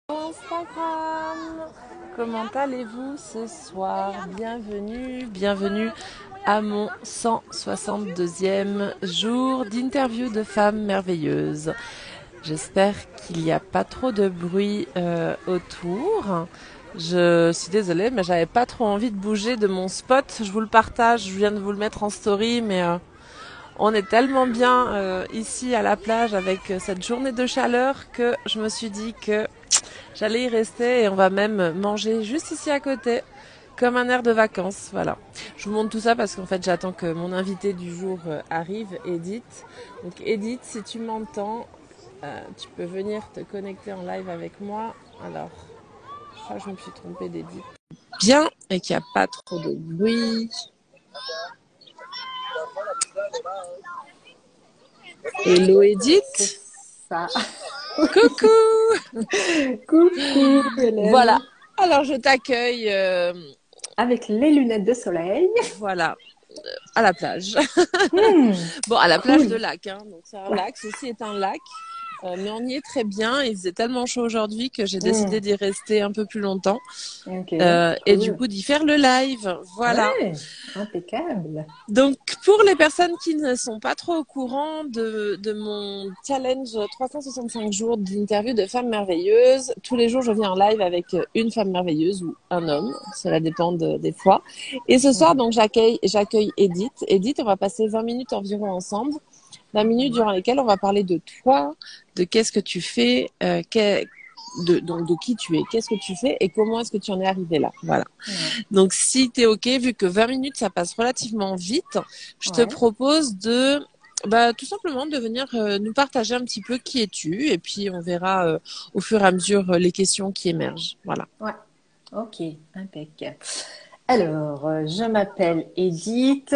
Instagram. Comment allez-vous ce soir? Bienvenue à mon 162e jour d'interview de femmes merveilleuses. J'espère qu'il n'y a pas trop de bruit autour. Je suis désolée, mais j'avais pas trop envie de bouger de mon spot. Je vous le partage, je viens de vous le mettre en story, mais on est tellement bien ici à la plage avec cette journée de chaleur que je me suis dit que j'allais y rester et on va même manger juste ici à côté, comme un air de vacances. Voilà. Je vous montre tout ça parce qu'en fait j'attends que mon invité du jour arrive, Edith. Donc Edith, si tu m'entends, tu peux venir te connecter en live avec moi. Alors, je crois que je me suis trompée d'Edith. Bien, et qu'il n'y a pas trop de bruit. Hello C'est Edith. ça. Coucou. Coucou Voilà. Hélène. Alors je t'accueille, Avec les lunettes de soleil. voilà, à la plage. Bon, à la plage de Cool. lac, hein. Donc c'est un Ouais. lac, ceci est un lac. Mais on y est très bien. Il faisait tellement chaud aujourd'hui que j'ai décidé Hmm. d'y rester un peu plus longtemps. Ok, Et du cool. coup d'y faire le live. Voilà. Ouais, impeccable. Donc pour les personnes qui ne sont pas trop au courant de mon challenge 365 jours d'interview de femmes merveilleuses, tous les jours je viens en live avec une femme merveilleuse ou un homme, cela dépend des fois. Et ce soir Mhm. donc j'accueille Edith. Edith, on va passer 20 minutes environ ensemble. 20 minutes durant lesquelles on va parler de toi, de qu'est-ce que tu fais, donc de qui tu es, qu'est-ce que tu fais et comment est-ce que tu en es arrivé là. Voilà. Ouais. Donc si tu es OK, vu que 20 minutes ça passe relativement vite, je te Ouais. propose de tout simplement de venir nous partager un petit peu qui es-tu et puis on verra au fur et à mesure les questions qui émergent. Voilà. Ouais. Ok, impeccable. Alors, je m'appelle Edith.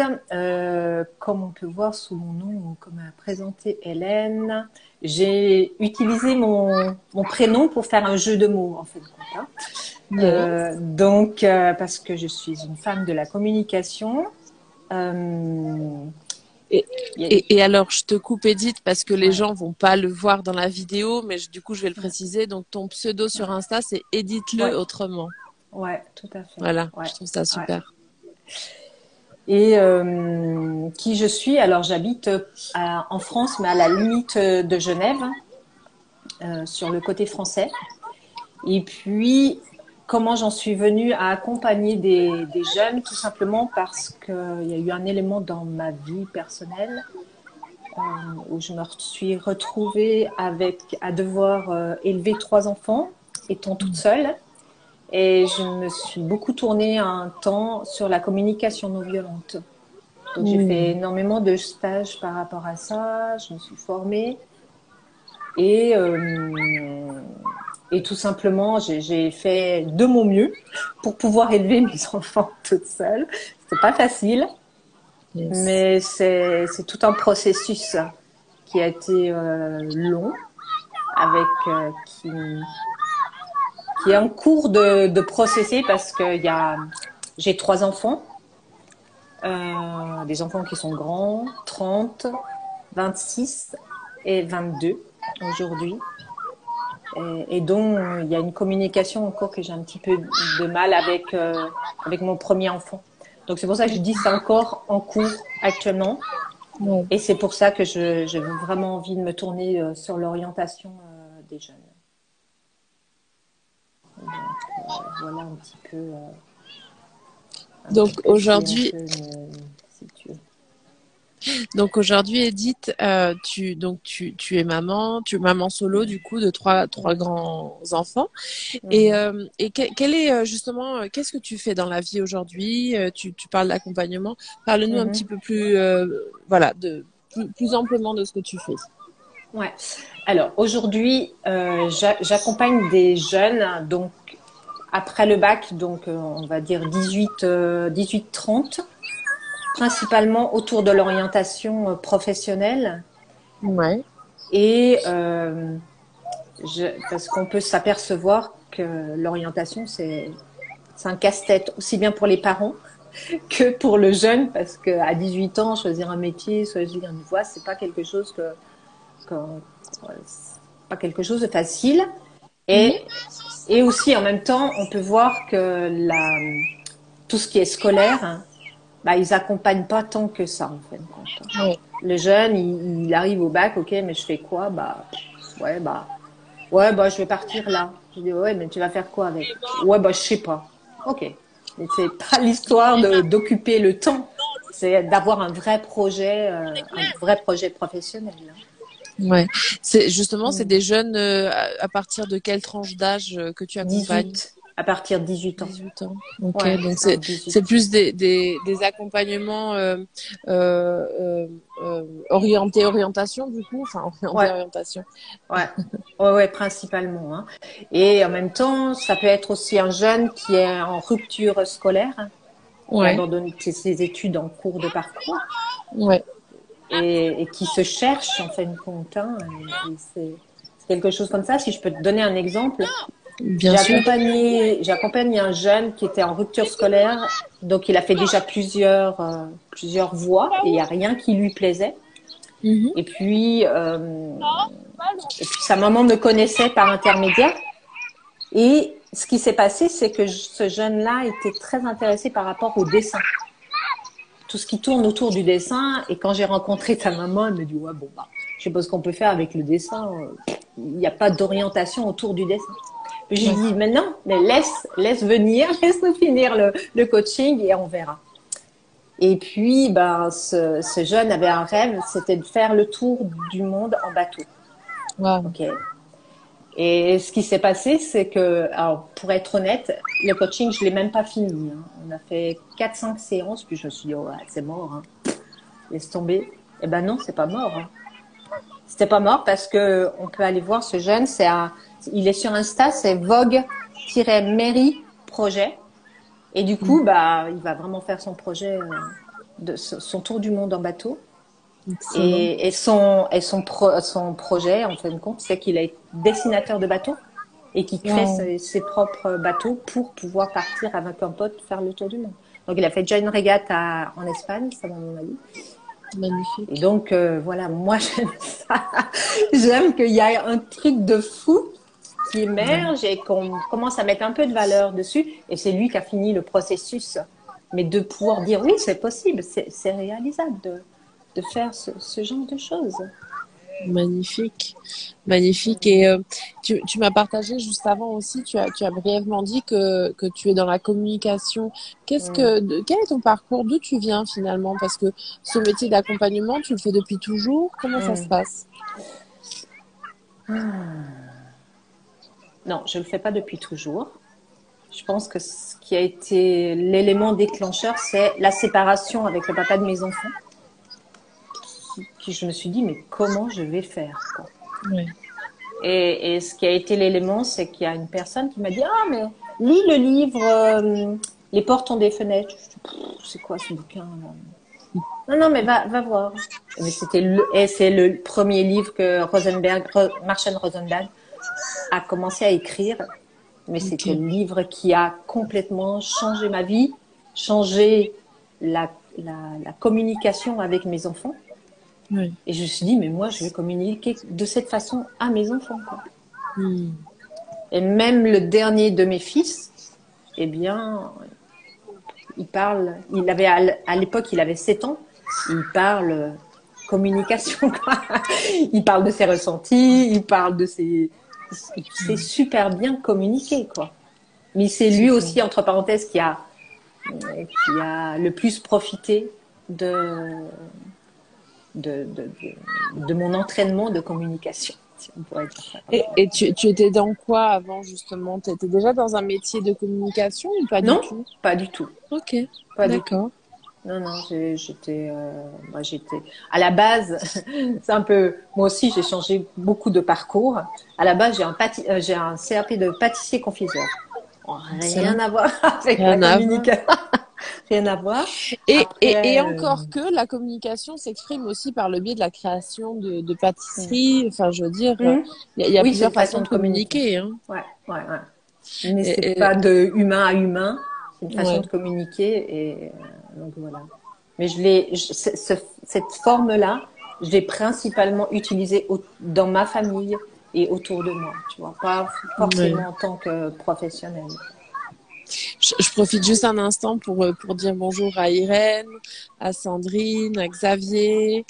Comme on peut voir sous mon nom, comme a présenté Hélène, j'ai utilisé mon prénom pour faire un jeu de mots, en fait, de compte, hein. Yes. Parce que je suis une femme de la communication. Euh, Et, y a- et alors, je te coupe Edith parce que les ouais, gens vont pas le voir dans la vidéo, mais du coup, je vais le ouais, préciser. Donc, ton pseudo sur Insta, c'est Edith-le ouais, autrement. ouais, tout à fait. Voilà, je Ouais, trouve ça ouais. super. Et qui je suis? Alors, j'habite en France, mais à la limite de Genève, sur le côté français. Et puis, comment j'en suis venue à accompagner des jeunes, tout simplement parce qu'il y a eu un élément dans ma vie personnelle où je me suis retrouvée à devoir élever 3 enfants, étant toute seule. Et je me suis beaucoup tournée un temps sur la communication non violente. Donc j'ai fait Mm. énormément de stages par rapport à ça, je me suis formée et, euh, et tout simplement j'ai fait de mon mieux pour pouvoir élever mes enfants toute seule. C'était pas facile, Yes. mais c'est tout un processus qui a été long, avec qui est en cours de processer parce que j'ai 3 enfants, des enfants qui sont grands, 30, 26 et 22 aujourd'hui. Et dont il y a une communication encore que j'ai un petit peu de mal avec mon premier enfant. Donc c'est pour ça que je dis c'est encore en cours actuellement. Ouais. Et c'est pour ça que j'ai vraiment envie de me tourner sur l'orientation des jeunes. Donc voilà un Donc petit peu si on aujourd'hui, peut me situer. Donc aujourd'hui, Edith, tu es maman solo Mhm. du coup de trois grands enfants. Mhm. Quel est justement, qu'est-ce que tu fais dans la vie aujourd'hui? Tu parles d'accompagnement. Parle-nous un petit Mhm. peu plus, voilà, plus amplement de ce que tu fais. Ouais. Alors aujourd'hui, j'accompagne des jeunes, donc après le bac, donc on va dire 18-30, principalement autour de l'orientation professionnelle Ouais. et parce qu'on peut s'apercevoir que l'orientation c'est un casse-tête aussi bien pour les parents que pour le jeune, parce qu'à 18 ans choisir un métier, choisir une voie, c'est pas quelque chose que c'est pas quelque chose de facile. Mhm. Et Et aussi, en même temps, on peut voir que tout ce qui est scolaire, hein, bah, ils accompagnent pas tant que ça, en fin de compte, hein. Ouais. Le jeune, il arrive au bac, ok, mais je fais quoi? Ouais, bah, je vais partir là. Je dis, ouais, mais tu vas faire quoi avec? Ouais, bah, je sais pas. Ok. Mais c'est pas l'histoire d'occuper le temps. C'est d'avoir un vrai projet professionnel, hein. Ouais. C'est justement, c'est Hmm. des jeunes à partir de quelle tranche d'âge que tu accompagnes? 18, à partir de 18 ans. 18 ans. Ok, Ouais, donc entre c'est 18. plus des accompagnements euh, euh, orientés orientation du coup, enfin orientés Ouais, orientation. ouais. Ouais, principalement, hein. Et en même temps, ça peut être aussi un jeune qui est en rupture scolaire, hein, qui Ouais, abandonne ses études en cours de parcours ouais, et qui se cherche en fin de compte, hein, et c'est quelque chose comme ça. Si je peux te donner un exemple, bien sûr. j'ai accompagné un jeune qui était en rupture scolaire, donc il a fait déjà plusieurs voies et il n'y a rien qui lui plaisait. Mhm. Et puis sa maman me connaissait par intermédiaire. Et ce qui s'est passé, c'est que ce jeune-là était très intéressé par rapport au dessin. Tout ce qui tourne autour du dessin. Et quand j'ai rencontré ta maman, elle me dit, ouais, bon, bah, je sais pas ce qu'on peut faire avec le dessin. Il n'y a pas d'orientation autour du dessin. J'ai Ouais. dit, mais non, mais laisse venir, laisse-nous finir le coaching et on verra. Et puis, ben, ce jeune avait un rêve, c'était de faire le tour du monde en bateau. Wow. Ok. Et ce qui s'est passé, c'est que, alors, pour être honnête, le coaching, je l'ai même pas fini, hein. On a fait 4-5 séances, puis je me suis dit, oh, ouais, c'est mort, hein. Laisse tomber. Eh ben non, c'est pas mort, hein. C'était pas mort parce que on peut aller voir ce jeune, il est sur Insta, c'est Vogue-Mairie Projet. Et du coup, bah, il va vraiment faire son projet, son tour du monde en bateau. Excellent. Et son projet, en fin de compte, c'est qu'il est dessinateur de bateaux et qu'il crée Wow. ses propres bateaux pour pouvoir partir avec un pote faire le tour du monde. Donc, il a fait déjà une régate en Espagne, ça m'en a dit. Et Magnifique. donc, voilà, moi, j'aime ça. J'aime qu'il y ait un truc de fou qui émerge et qu'on commence à mettre un peu de valeur dessus. Et c'est lui qui a fini le processus. Mais de pouvoir dire oui, c'est possible, c'est réalisable de faire ce genre de choses. Magnifique, magnifique. Et tu m'as partagé juste avant aussi, tu as brièvement dit que tu es dans la communication. Mm. Quel est ton parcours? D'où tu viens finalement? Parce que ce métier d'accompagnement, tu le fais depuis toujours. Comment ça se Mm. passe? Non, je ne le fais pas depuis toujours. Je pense que ce qui a été l'élément déclencheur, c'est la séparation avec le papa de mes enfants, qui je me suis dit, mais comment je vais faire, quoi. Ouais. Et ce qui a été l'élément, c'est qu'il y a une personne qui m'a dit, ah, mais lis le livre Les portes ont des fenêtres. Je dis, c'est quoi ce bouquin là? Non, non, mais va voir. Mais c'est le premier livre que Marshall Rosenberg a commencé à écrire. Mais Ok. c'était le livre qui a complètement changé ma vie, changé la communication avec mes enfants. Ouais. Et je me suis dit, mais moi, je vais communiquer de cette façon à mes enfants, quoi. Hmm. Et même le dernier de mes fils, eh bien, à l'époque, il avait 7 ans, il parle communication, quoi. Il parle de ses ressentis, il sait super bien communiquer, quoi. Mais c'est lui Super. aussi, entre parenthèses, qui a le plus profité de, de mon entraînement de communication, si on pourrait dire ça comme ça. Et tu étais dans quoi avant justement? Tu étais déjà dans un métier de communication ou pas du Non, tout? pas du tout. Ok, Pas du tout. d'accord. Non, non, j'étais à la base, c'est un peu, moi aussi j'ai changé beaucoup de parcours. À la base, j'ai un CAP de pâtissier confiseur. Oh, rien Excellent. à voir avec la Rien à voir. communication, rien à voir. Et Après, encore que la communication s'exprime aussi par le biais de la création de hum, pâtisseries. Enfin, je veux dire, hum. il y a Oui, c'est plusieurs une façon façons de de communiquer. communiquer, hein. Ouais, ouais, ouais. Mais c'est Et, pas de humain à humain, c'est une façon ouais. de communiquer et donc voilà. Mais cette forme-là, je l'ai principalement utilisée dans ma famille et autour de moi, tu vois, pas Ouais. forcément en tant que professionnelle. Je profite juste un instant pour dire bonjour à Irène, à Sandrine, à Xavier.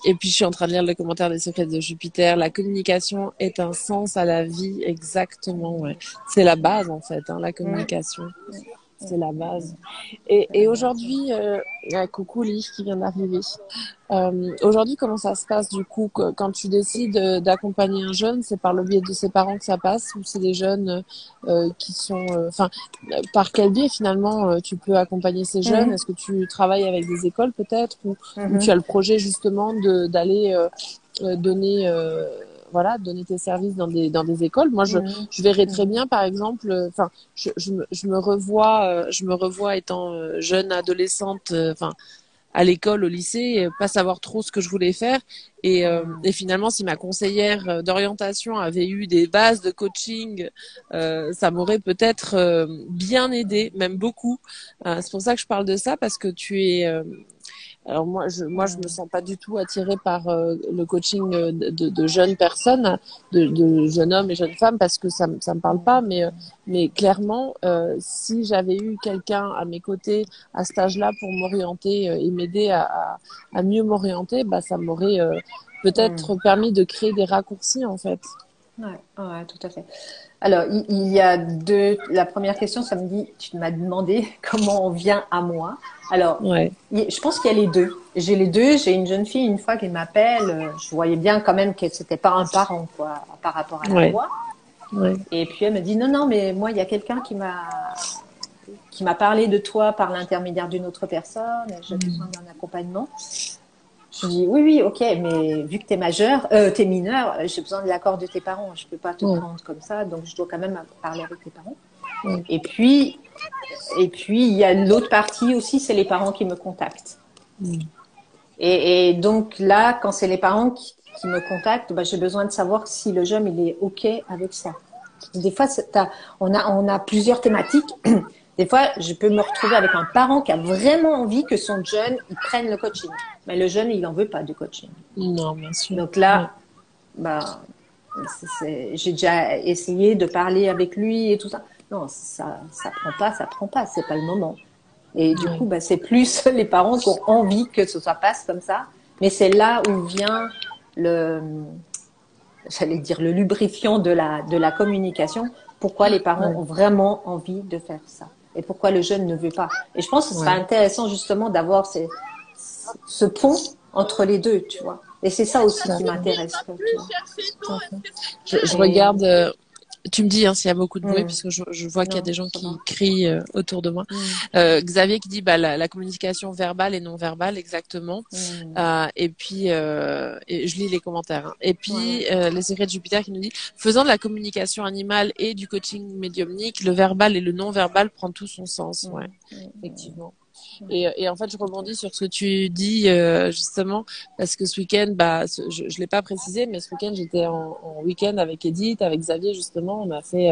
Et puis je suis en train de lire le commentaire des secrets de Jupiter. La communication est un sens à la vie, exactement. Ouais. C'est la base en fait, hein, la Mm, communication. mm, C'est mm. la base. C'est la Et base. aujourd'hui, coucou Lee qui vient d'arriver. Aujourd'hui, comment ça se passe du coup quand tu décides d'accompagner un jeune, c'est par le biais de ses parents que ça passe ou c'est des jeunes qui sont, enfin, par quel biais finalement tu peux accompagner ces jeunes? Mhm, Est-ce que tu travailles avec des écoles peut-être ou tu mhm, as le projet justement d'aller donner voilà, donner tes services dans des écoles. Moi, mhm, je verrais très mhm, bien, par exemple, enfin, je me revois étant jeune adolescente, enfin, à l'école, au lycée, pas savoir trop ce que je voulais faire. Et finalement, si ma conseillère d'orientation avait eu des bases de coaching, ça m'aurait peut-être bien aidé, même beaucoup. C'est pour ça que je parle de ça, parce que tu es alors je me mhm, sens pas du tout attirée par le coaching de jeunes personnes, de jeunes hommes et jeunes femmes parce que ça me parle pas. Mais clairement, si j'avais eu quelqu'un à mes côtés à cet âge-là pour m'orienter et m'aider à mieux m'orienter, bah ça m'aurait mhm. peut-être permis de créer des raccourcis en fait. Ouais, ouais, tout à fait. Alors, il y a deux. La première question, ça me dit, tu m'as demandé comment on vient à moi. Alors, Ouais, je pense qu'il y a les deux. J'ai les deux. J'ai une jeune fille, une fois, qui m'appelle. Je voyais bien quand même que c'était pas un parent, quoi, par rapport à la ouais, voix. ouais. Et puis elle me dit, non, non, mais moi, il y a quelqu'un qui m'a parlé de toi par l'intermédiaire d'une autre personne. J'ai besoin d'un accompagnement. Je dis oui, oui, ok, mais vu que t'es mineur, j'ai besoin de l'accord de tes parents. Je peux pas te Ouais, prendre comme ça, donc je dois quand même parler avec tes parents. ouais. Et puis, il y a l'autre partie aussi, c'est les parents qui me contactent. Mm. Et donc là, quand c'est les parents qui me contactent, bah, j'ai besoin de savoir si le jeune il est ok avec ça. Des fois, on a plusieurs thématiques. Des fois, je peux me retrouver avec un parent qui a vraiment envie que son jeune il prenne le coaching, mais le jeune il en veut pas de coaching. Non, bien sûr. Donc Ouais, là, bah, j'ai déjà essayé de parler avec lui et tout ça. Non, ça prend pas, ça prend pas, c'est pas le moment. Et du coup, ouais, bah, c'est plus les parents qui ont envie que ça passe comme ça. Mais c'est là où vient le, j'allais dire le lubrifiant de la communication. Pourquoi les parents ouais, ont vraiment envie de faire ça et pourquoi le jeune ne veut pas. Et je pense que ce sera ouais. intéressant justement d'avoir ce pont entre les deux, tu vois. Et c'est ça aussi Tout à qui fait. m'intéresse, quoi, tu vois. Tout à fait. Je Et regarde. Tu me dis hein, s'il y a beaucoup de bruit, hum, puisque je vois qu'il y a non, des gens ça qui va. crient autour de moi. Hum, Xavier qui dit bah, la communication verbale et non verbale, exactement. hum, Et puis, et je lis les commentaires. Hein. Et ouais, ouais. puis, les secrets de Jupiter qui nous dit, faisant de la communication animale et du coaching médiumnique, le verbal et le non verbal prend tout son sens. Ouais, Hum, hum, hum, effectivement. hum, Et en fait, je tout à rebondis fait. sur ce que tu dis justement parce que ce week-end, bah, je l'ai pas précisé, mais ce week-end j'étais en week-end avec Edith, avec Xavier justement. On a fait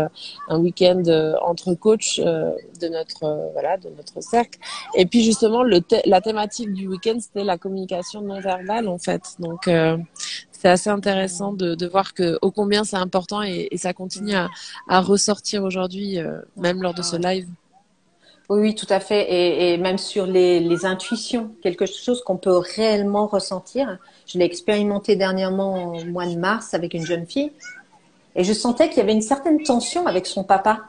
un week-end entre coachs de notre voilà de notre cercle. Et puis justement, la thématique du week-end c'était la communication non verbale en fait. Donc c'est assez intéressant Hum, de voir que ô combien c'est important et ça continue hum, à ressortir aujourd'hui, ouais, même lors de ouais, ce ouais. live. Oui, oui, tout à fait. Et même sur les intuitions, quelque chose qu'on peut réellement ressentir. Je l'ai expérimenté dernièrement au mois de mars avec une jeune fille. Et je sentais qu'il y avait une certaine tension avec son papa.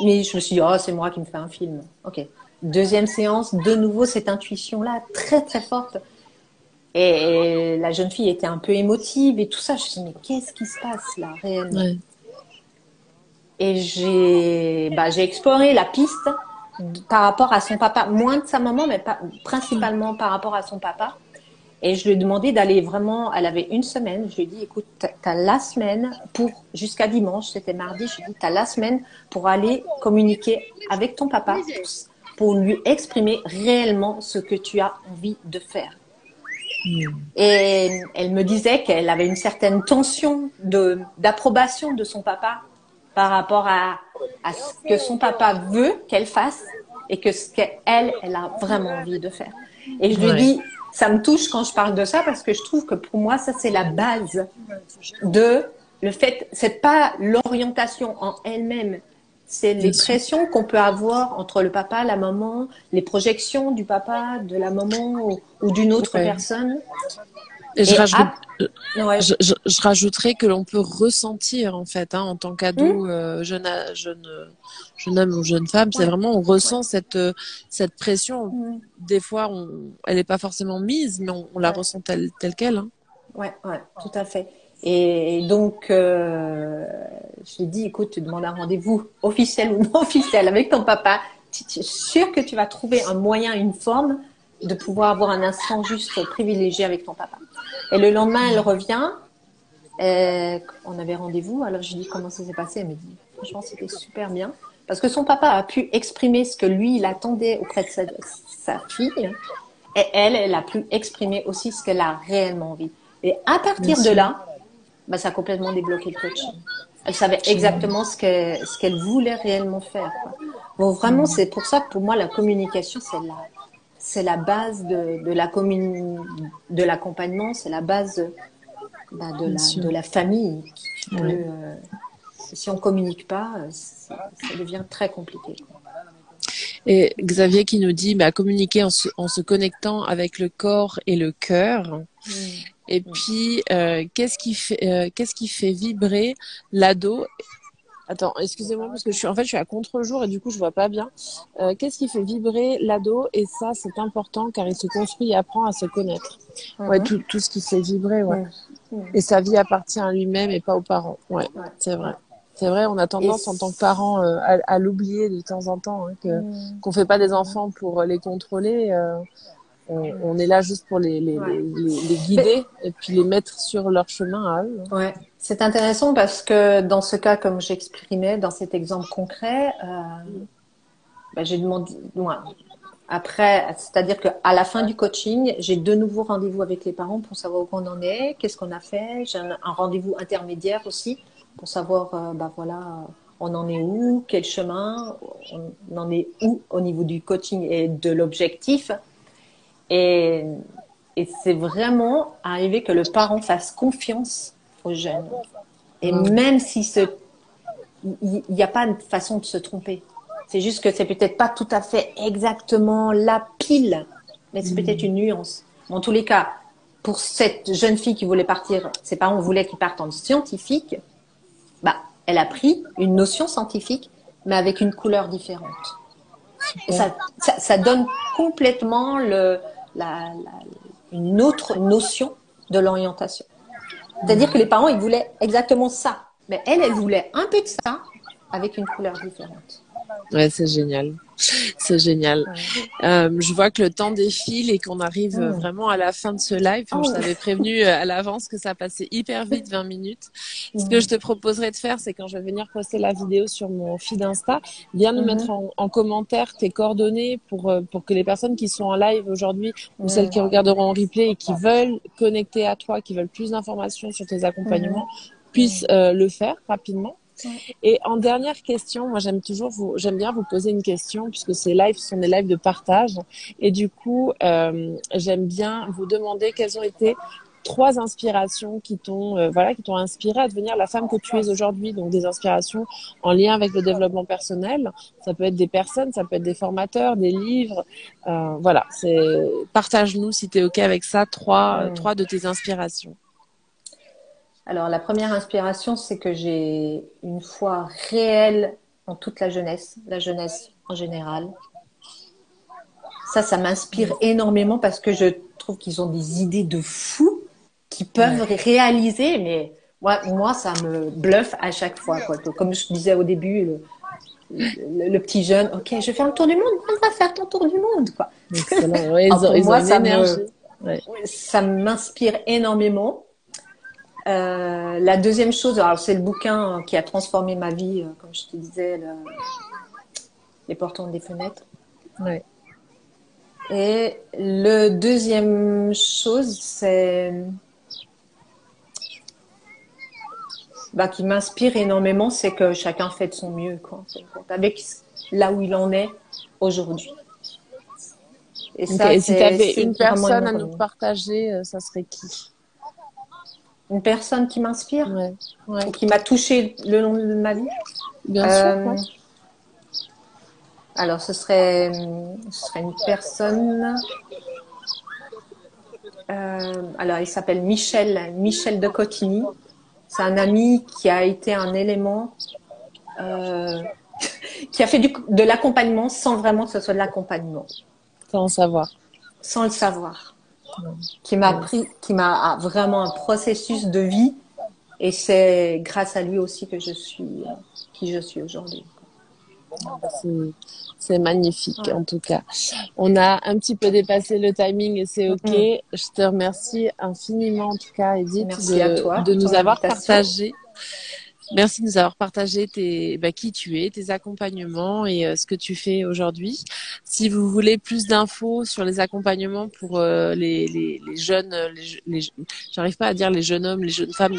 Mais je me suis dit, oh, c'est moi qui me fais un film. Ok. Deuxième séance, de nouveau cette intuition-là, très très forte. Et la jeune fille était un peu émotive et tout ça. Je me suis dit, mais qu'est-ce qui se passe là réellement? Ouais, Et j'ai exploré la piste par rapport à son papa, moins de sa maman, mais principalement par rapport à son papa. Et je lui ai demandé d'aller vraiment, elle avait une semaine, je lui ai dit, écoute, t'as la semaine pour, jusqu'à dimanche, c'était mardi, je lui ai dit, t'as la semaine pour aller communiquer avec ton papa, pour lui exprimer réellement ce que tu as envie de faire. Et elle me disait qu'elle avait une certaine tension d'approbation de son papa par rapport à ce que son papa veut qu'elle fasse et que ce qu'elle, elle a vraiment envie de faire. Et je lui ai ouais, dit, ça me touche quand je parle de ça parce que je trouve que pour moi, ça, c'est la base de le fait, c'est pas l'orientation en elle-même, c'est les Bien sûr. pressions qu'on peut avoir entre le papa, la maman, les projections du papa, de la maman ou d'une autre Ouais. personne. Et Et ouais. je rajouterais que l'on peut ressentir en fait, hein, en tant Hum, qu'ado, jeune homme ou jeune femme, c'est ouais, vraiment on ouais, ressent cette pression. hum, Des fois, elle n'est pas forcément mise, mais on la ouais, ressent telle quelle. Hein. ouais, ouais, tout à fait. Et donc, je lui ai dit, écoute, tu demandes un rendez-vous officiel ou non officiel avec ton papa. Tu es sûr que tu vas trouver un moyen, une forme de pouvoir avoir un instant juste privilégié avec ton papa. Et le lendemain, elle revient. On avait rendez-vous. Alors, je lui ai dit, comment ça s'est passé? Elle me dit, franchement, c'était super bien. Parce que son papa a pu exprimer ce que lui, il attendait auprès de sa fille. Et elle a pu exprimer aussi ce qu'elle a réellement envie. Et à Bien partir de sûr. là, bah, ça a complètement débloqué le coaching. Elle savait Génial. exactement ce qu'elle voulait réellement faire, quoi. Bon, vraiment, c'est pour ça que pour moi, la communication, c'est la base de l'accompagnement, c'est la base bah, Bien sûr. de la famille qui peut, Ouais. si on communique pas, ça devient très compliqué, quoi. Et Xavier qui nous dit bah, communiquer en se connectant avec le corps et le cœur. Mm. Et Mm. puis, qu'est-ce qui fait vibrer l'ado? Attends, excusez-moi parce que je suis à contre-jour et du coup je vois pas bien. Qu'est-ce qui fait vibrer l'ado? Et ça, c'est important car il se construit et apprend à se connaître. Ouais, Mhm. tout ce qui fait vibrer, ouais. Mm. Mm. Et sa vie appartient à lui-même et pas aux parents. Ouais, Ouais, c'est vrai. ouais. C'est vrai, on a Et tendance en tant que parents à l'oublier de temps en temps, hein, mm. qu'on fait pas des Mm. enfants pour les contrôler. Mm. On est là juste pour Ouais. les Mais, guider et puis les mettre sur leur chemin à eux. Hein. ouais, c'est intéressant parce que dans ce cas, comme j'exprimais dans cet exemple concret, bah, j'ai demandé, ouais, après, c'est-à-dire qu'à la fin du coaching, j'ai de nouveau rendez-vous avec les parents pour savoir où on en est, qu'est-ce qu'on a fait. J'ai un rendez-vous intermédiaire aussi pour savoir, bah voilà, on en est où, quel chemin, on en est où au niveau du coaching et de l'objectif. Et, et c'est vraiment arrivé que le parent fasse confiance aux jeunes. Et Mm. même si il n'y a pas de façon de se tromper. C'est juste que c'est peut-être pas tout à fait exactement la pile, mais c'est peut-être une nuance. Mais en tous les cas, pour cette jeune fille qui voulait partir, ses parents voulaient qu'il parte en scientifique, bah, elle a pris une notion scientifique, mais avec une couleur différente. Et Super. ça donne complètement la, une autre notion de l'orientation. C'est-à-dire que les parents, ils voulaient exactement ça. Mais elle voulait un peu de ça avec une couleur différente. Ouais, c'est génial. C'est génial. Ouais. Je vois que le temps défile et qu'on arrive Mmh. vraiment à la fin de ce live. Je Oh. t'avais prévenu à l'avance que ça passait hyper vite, 20 minutes. Ce que je Mmh. te proposerais de faire, c'est quand je vais venir poster la vidéo sur mon feed Insta, viens nous mettre Mmh. en commentaire tes coordonnées pour que les personnes qui sont en live aujourd'hui ou celles Mmh. qui regarderont en replay et qui veulent connecter à toi, qui veulent plus d'informations sur tes Mmh. accompagnements, puissent Mmh. le faire rapidement. Ouais. Et en dernière question, moi j'aime bien vous poser une question puisque ces lives sont des lives de partage. Et du coup, j'aime bien vous demander quelles ont été trois inspirations qui t'ont inspiré à devenir la femme que tu es aujourd'hui. Donc des inspirations en lien avec le développement personnel. Ça peut être des personnes, ça peut être des formateurs, des livres. Voilà, partage-nous si tu es OK avec ça, Mmh. trois de tes inspirations. Alors, la première inspiration, c'est que j'ai une foi réelle en toute la jeunesse en général. Ça m'inspire énormément parce que je trouve qu'ils ont des idées de fous qui peuvent Ouais. réaliser, mais moi, ça me bluffe à chaque fois, quoi. Comme je disais au début, le petit jeune, ok, je vais faire le tour du monde, on va faire ton tour du monde, quoi. Excellent. Ouais, Ah, pour ils ont moi, une énergie. Ouais. ça m'inspire énormément. La deuxième chose, alors c'est le bouquin qui a transformé ma vie, comme je te disais, Les portants des fenêtres. Ouais. Et le deuxième chose, c'est bah, qui m'inspire énormément, c'est que chacun fait de son mieux, quoi, en fin de compte, avec là où il en est aujourd'hui. Et Ok. ça, Et si tu avais c'est une vraiment personne à nous énorme. partager, ça serait qui? Une personne qui m'inspire Ouais, ou ouais, qui m'a touchée le long de ma vie. bien sûr, ouais. Euh, alors, ce serait une personne. Alors, il s'appelle Michel de Cotigny. C'est un ami qui a été un élément, euh, qui a fait de l'accompagnement sans vraiment que ce soit de l'accompagnement, Sans savoir. sans le savoir, Yes. qui m'a vraiment un processus de vie. Et c'est grâce à lui aussi que je suis qui je suis aujourd'hui. C'est, c'est magnifique, Ouais. en tout cas. On a un petit peu dépassé le timing et c'est OK. Mhm. Je te remercie infiniment, en tout cas, Edith, Merci à toi de pour ton nous avoir invitation. partagé. Merci de nous avoir partagé qui tu es, tes accompagnements et ce que tu fais aujourd'hui. Si vous voulez plus d'infos sur les accompagnements pour les jeunes, j'arrive pas à dire les jeunes hommes, les jeunes femmes,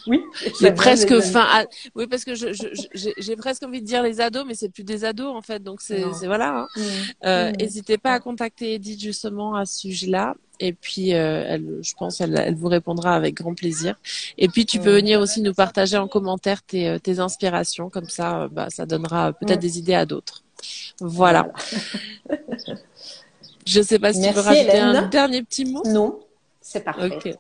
Oui, les jeune homme et presque jeune fin, femme. oui, parce que j'ai presque envie de dire les ados, mais c'est plus des ados en fait, donc c'est Non. voilà. Hein. Mhm. Mhm. N'hésitez pas à Ouais. contacter Edith justement à ce sujet-là. Et puis, je pense, elle vous répondra avec grand plaisir. Et puis, tu peux Mhm. venir aussi nous partager en commentaire tes inspirations, comme ça, ça donnera peut-être Mhm. des idées à d'autres. Voilà. Voilà. Je sais pas si tu veux Merci rajouter un Hélène. dernier petit mot. Non, c'est parfait. Ok.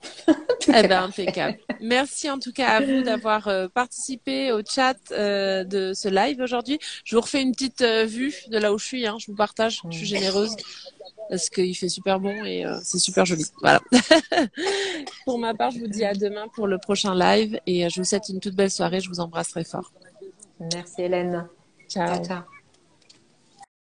Tout Eh est ben, parfait. impeccable. Merci en tout cas à vous d'avoir participé au chat de ce live aujourd'hui. Je vous refais une petite vue de là où je suis. Hein. Je vous partage. Je suis Mhm. généreuse parce qu'il fait super bon et c'est super joli. Voilà. Pour ma part, je vous dis à demain pour le prochain live et je vous souhaite une toute belle soirée. Je vous embrasse très fort. Merci Hélène. Ciao, Ciao. ciao.